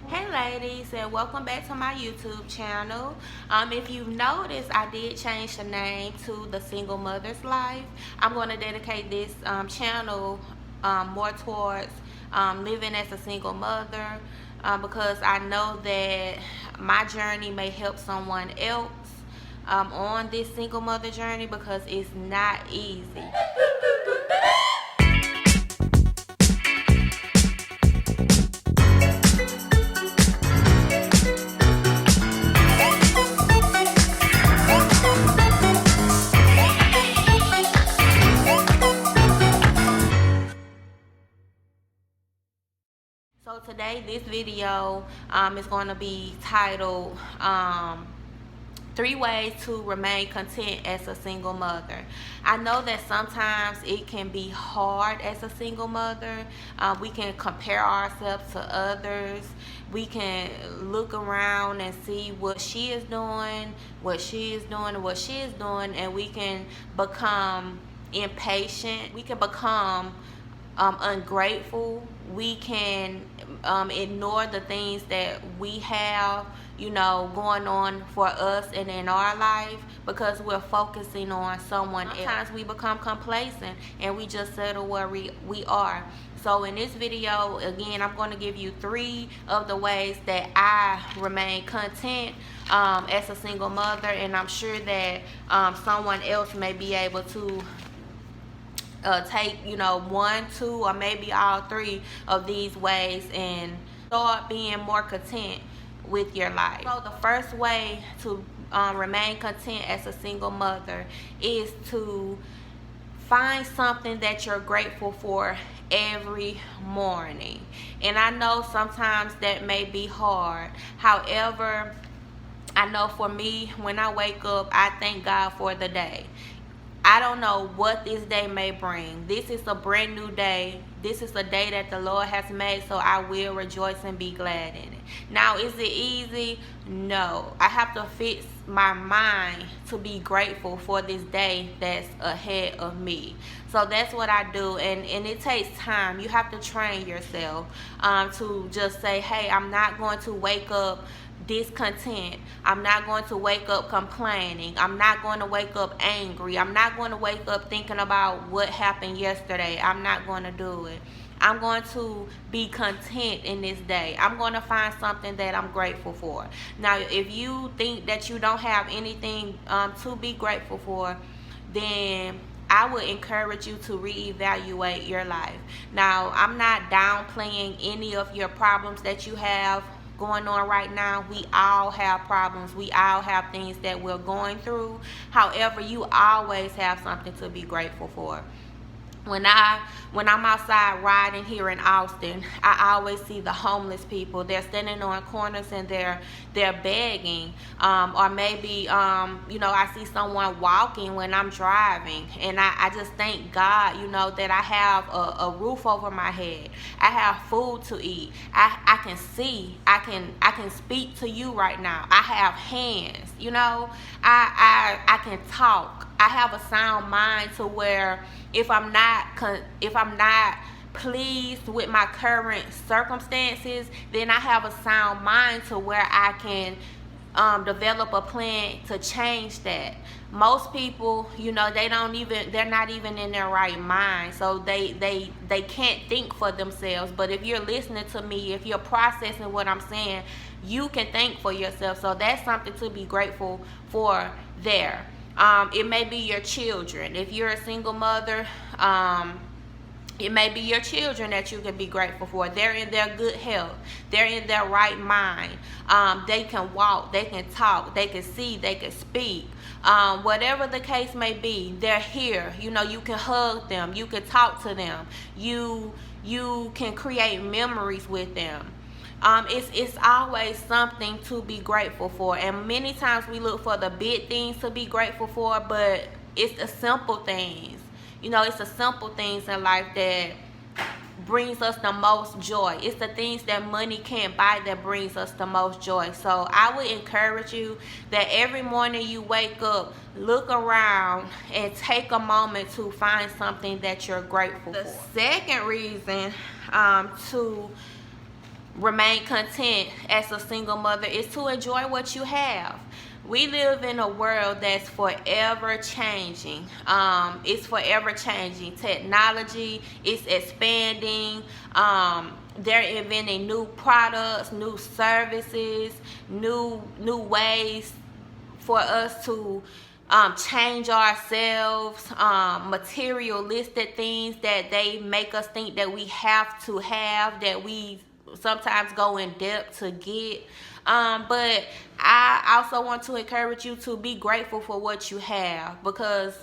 Hey ladies, and welcome back to my YouTube channel. If you've noticed, I did change the name to The Single Mother's Life. I'm going to dedicate this channel more towards living as a single mother, because I know that my journey may help someone else on this single mother journey, because it's not easy. So today, this video is going to be titled 3 ways to remain content as a single mother. I know that sometimes it can be hard as a single mother. We can compare ourselves to others. We can look around and see what she is doing, what she is doing, and what she is doing, and we can become impatient. We can become ungrateful. We can ignore the things that we have, going on for us and in our life, because we're focusing on someone else. Sometimes we become complacent and we just settle where we are. So in this video, again, I'm going to give you 3 of the ways that I remain content as a single mother, and I'm sure that someone else may be able to take 1, 2, or maybe all 3 of these ways and start being more content with your life. So the first way to remain content as a single mother is to find something that you're grateful for every morning. And I know sometimes that may be hard. However, I know for me, when I wake up, I thank God for the day. I don't know what this day may bring. This is a brand new day. This is a day that the Lord has made, so I will rejoice and be glad in it. Now, is it easy? No. I have to fix my mind to be grateful for this day that's ahead of me. So that's what I do, and it takes time. You have to train yourself to just say, hey, I'm not going to wake up discontent. I'm not going to wake up complaining. I'm not going to wake up angry. I'm not going to wake up thinking about what happened yesterday. I'm not going to do it. I'm going to be content in this day. I'm going to find something that I'm grateful for. Now, if you think that you don't have anything to be grateful for, then I would encourage you to reevaluate your life. Now, I'm not downplaying any of your problems that you have going on right now. We all have problems. We all have things that we're going through. However, you always have something to be grateful for. When I'm outside riding here in Austin, I always see the homeless people. They're standing on corners and they're begging, or maybe I see someone walking when I'm driving, and I just thank God, that I have a roof over my head. I have food to eat. I can see. I can speak to you right now. I have hands. I can talk. I have a sound mind to where if I'm not pleased with my current circumstances, then I have a sound mind to where I can develop a plan to change that. Most people, they're not even in their right mind, so they can't think for themselves. But if you're listening to me, if you're processing what I'm saying, you can think for yourself. So that's something to be grateful for there. It may be your children. If you're a single mother, it may be your children that you can be grateful for. They're in their good health. They're in their right mind. They can walk. They can talk. They can see. They can speak. Whatever the case may be, they're here. You can hug them. You can talk to them. You can create memories with them. It's always something to be grateful for, and many times we look for the big things to be grateful for, but it's the simple things. It's the simple things in life that brings us the most joy. It's the things that money can't buy that brings us the most joy. So I would encourage you that every morning you wake up, look around and take a moment to find something that you're grateful for. The second reason to remain content as a single mother is to enjoy what you have. We live in a world that's forever changing. It's forever changing. Technology is expanding. They're inventing new products, new services, new ways for us to change ourselves, materialistic things that they make us think that we have to have, that we sometimes go in depth to get. But I also want to encourage you to be grateful for what you have, because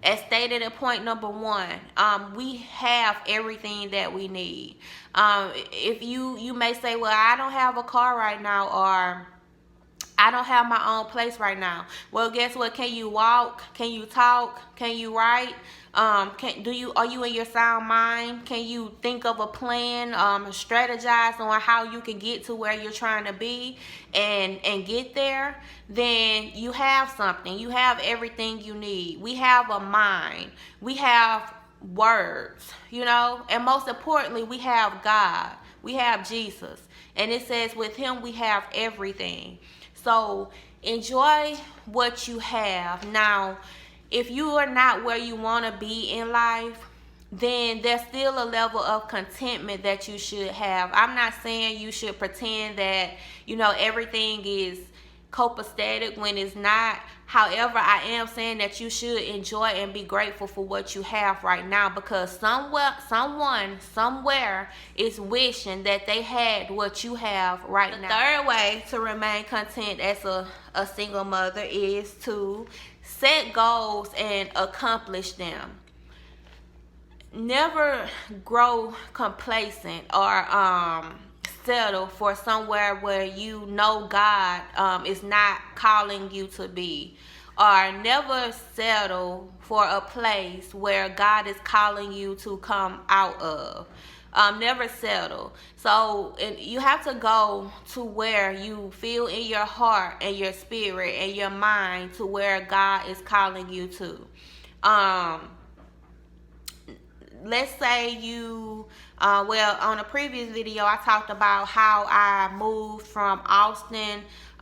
as stated in point number 1, we have everything that we need. If you may say, well, I don't have a car right now, or I don't have my own place right now. Well, guess what? Can you walk? Can you talk? Can you write? Are you in your sound mind? Can you think of a plan, strategize on how you can get to where you're trying to be and get there? Then you have something. You have everything you need. We have a mind. We have words, and most importantly, we have God. We have Jesus. And it says with him we have everything. So enjoy what you have. Now, if you are not where you want to be in life, then there's still a level of contentment that you should have. I'm not saying you should pretend that, everything is copacetic when it's not. However, I am saying that you should enjoy and be grateful for what you have right now, because someone somewhere is wishing that they had what you have right now. The third way to remain content as a single mother is to set goals and accomplish them. Never grow complacent or settle for somewhere where God is not calling you to be, or never settle for a place where God is calling you to come out of. Never settle. So you have to go to where you feel in your heart and your spirit and your mind to where God is calling you to. Let's say you, on a previous video, I talked about how I moved from how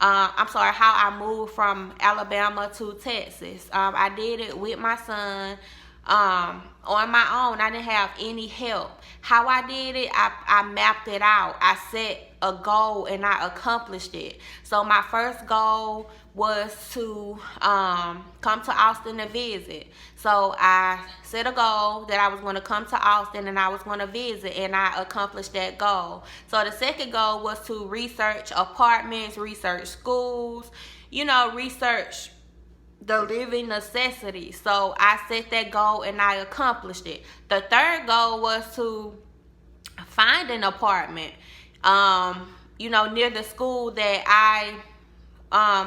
I moved from Alabama to Texas. I did it with my son on my own. I didn't have any help. How I did it, I mapped it out. I set a goal and I accomplished it. So my first goal was to come to Austin to visit. So I set a goal that I was going to come to Austin and I was going to visit, and I accomplished that goal. So the second goal was to research apartments, research schools, research the living necessities. So I set that goal and I accomplished it. The third goal was to find an apartment, near the school that I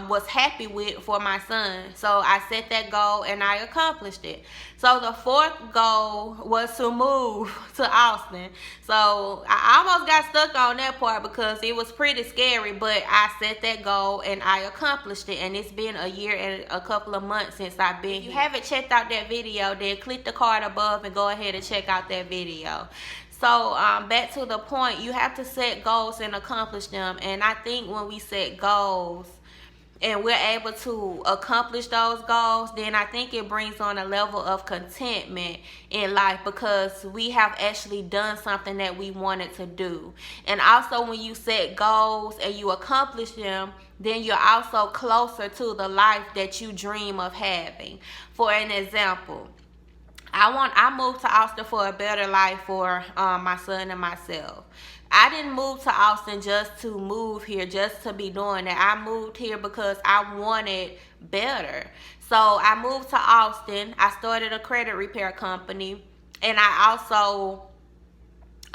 was happy with for my son. So I set that goal and I accomplished it. So the fourth goal was to move to Austin. So I almost got stuck on that part because it was pretty scary, but I set that goal and I accomplished it. And it's been a year and a couple of months since I've been here. If you haven't checked out that video, then click the card above and go ahead and check out that video. So back to the point, you have to set goals and accomplish them. And I think when we set goals and we're able to accomplish those goals, then I think it brings on a level of contentment in life, because we have actually done something that we wanted to do. And also when you set goals and you accomplish them, then you're also closer to the life that you dream of having. For an example, I moved to Austin for a better life for my son and myself. I didn't move to Austin just to move here, just to be doing that. I moved here because I wanted better. So I moved to Austin. I started a credit repair company, and I also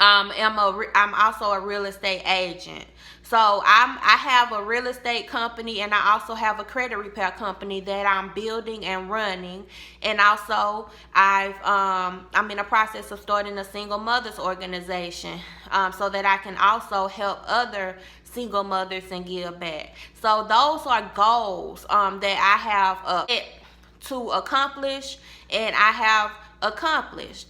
I'm also a real estate agent. So I have a real estate company, and I also have a credit repair company that I'm building and running. And also I'm in the process of starting a single mothers organization, so that I can also help other single mothers and give back. So those are goals that I have to accomplish, and I have accomplished.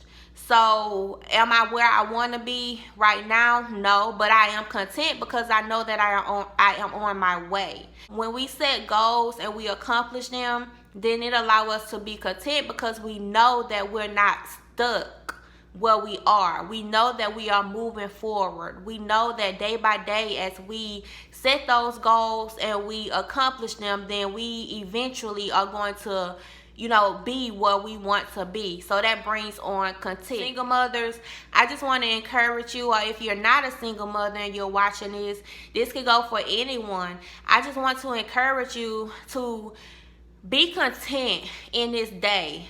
So am I where I want to be right now? No, but I am content because I know that I am on my way. When we set goals and we accomplish them, then it allows us to be content because we know that we're not stuck where we are. We know that we are moving forward. We know that day by day, as we set those goals and we accomplish them, then we eventually are going to be where we want to be. So that brings on content. Single mothers, I just want to encourage you, or if you're not a single mother and you're watching this could go for anyone. I just want to encourage you to be content in this day.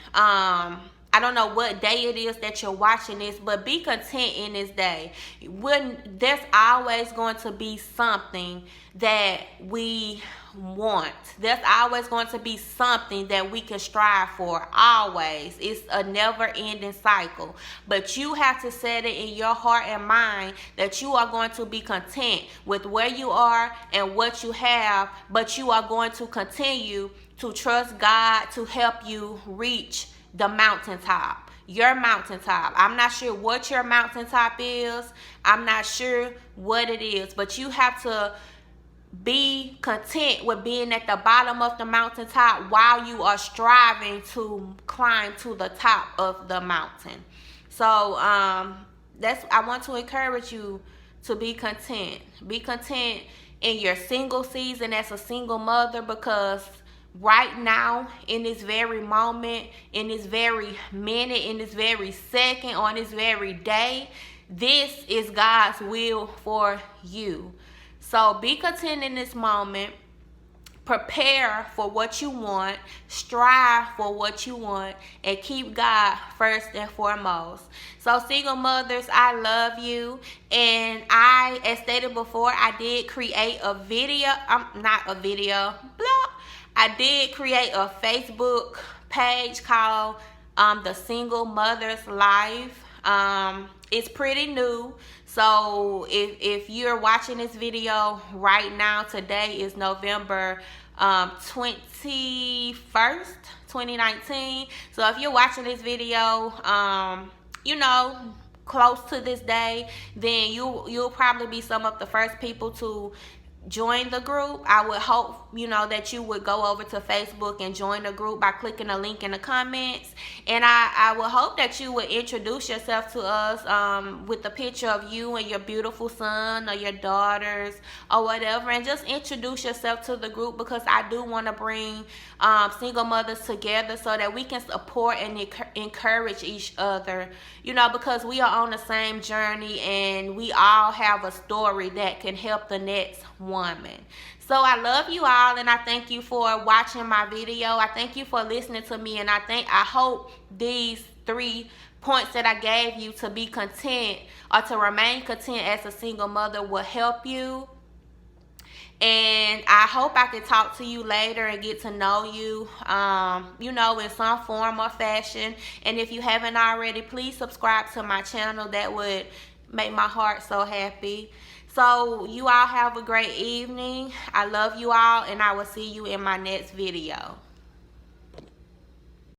I don't know what day it is that you're watching this, but be content in this day. There's always going to be something that we want. There's always going to be something that we can strive for. Always. It's a never-ending cycle. But you have to set it in your heart and mind that you are going to be content with where you are and what you have, but you are going to continue to trust God to help you reach the mountaintop. Your mountaintop. I'm not sure what your mountaintop is. I'm not sure what it is, but you have to be content with being at the bottom of the mountaintop while you are striving to climb to the top of the mountain. So I want to encourage you to be content. Be content in your single season as a single mother, because right now, in this very moment, in this very minute, in this very second, on this very day, this is God's will for you. So be content in this moment. Prepare for what you want. Strive for what you want. And keep God first and foremost. So single mothers, I love you. And as stated before, I did create a video. I did create a Facebook page called The Single Mother's Life. It's pretty new. So if you're watching this video right now, today is November 21st, 2019. So if you're watching this video, close to this day, then you'll probably be some of the first people to join the group. I would hope that you would go over to Facebook and join the group by clicking the link in the comments. And I would hope that you would introduce yourself to us with a picture of you and your beautiful son or your daughters or whatever, and just introduce yourself to the group, because I do want to bring single mothers together so that we can support and encourage each other, because we are on the same journey and we all have a story that can help the next woman. So I love you all, and I thank you for watching my video. I thank you for listening to me, and I hope these 3 points that I gave you to be content or to remain content as a single mother will help you. And I hope I can talk to you later and get to know you, in some form or fashion. And if you haven't already, please subscribe to my channel. That would make my heart so happy. So you all have a great evening. I love you all, and I will see you in my next video.